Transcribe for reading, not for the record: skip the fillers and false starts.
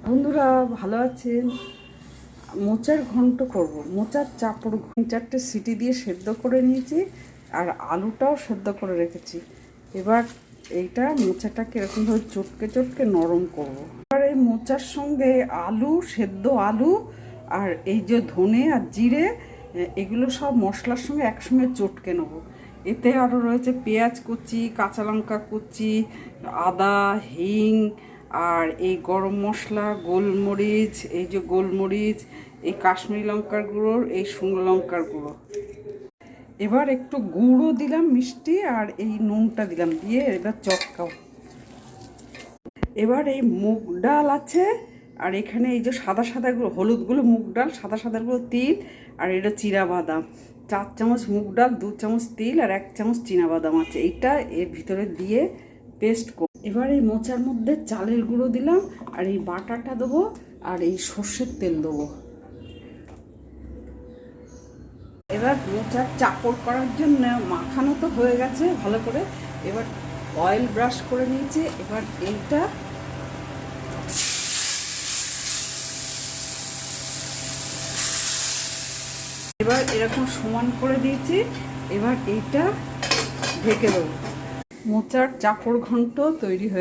বন্ধুরা ভালো আছেন? মোচার ঘন্ট করব। মোচার চাপড় 4টে সিটি দিয়ে সেদ্ধ করে নিয়েছি, আর আলুটাও সেদ্ধ করে রেখেছি। এবার এইটা মোচাটাকে এরকমভাবে চটকে চটকে নরম করব। এবার এই মোচার সঙ্গে আলু, সেদ্ধ আলু আর এই যে ধনে আর জিরে, এগুলো সব মশলার সঙ্গে একসঙ্গে চটকে নেব। এতে আরও রয়েছে পেঁয়াজ কুচি, কাঁচা লঙ্কা কুচি, আদা, হিং, আর এই গরম মশলা, গোলমরিচ, এই যে গোলমরিচ, এই কাশ্মীরি লঙ্কার গুঁড়ো, এই শুকনো লঙ্কার গুঁড়ো। এবার একটু গুঁড়ো দিলাম মিষ্টি, আর এই নুনটা দিলাম, দিয়ে এবার চটকাও। এবার এই মুগ ডাল আছে, আর এখানে এই যে সাদা সাদাগুলো, হলুদগুলো মুগ ডাল, সাদা সাদাগুলো তিল, আর এটা চিনাবাদাম। 4 চামচ মুগ ডাল, 2 চামচ তিল, আর 1 চামচ চিনাবাদাম আছে। এইটা এর ভিতরে দিয়ে পেস্ট করব। এবার এই মোচার মধ্যে চালের গুঁড়ো দিলাম, আর এই বাটাটা দেবো, আর এই সর্ষের তেল দেবো। এবার মোচার চাপড় করার জন্য মাখানো তো হয়ে গেছে ভালো করে। এবার অয়েল ব্রাশ করে নিয়েছি। এবার এইটা এবার এরকম সমান করে দিয়েছি। এবার এইটা ঢেকে দেবো। মোচার চাপড় ঘন্ট তৈরি হয়ে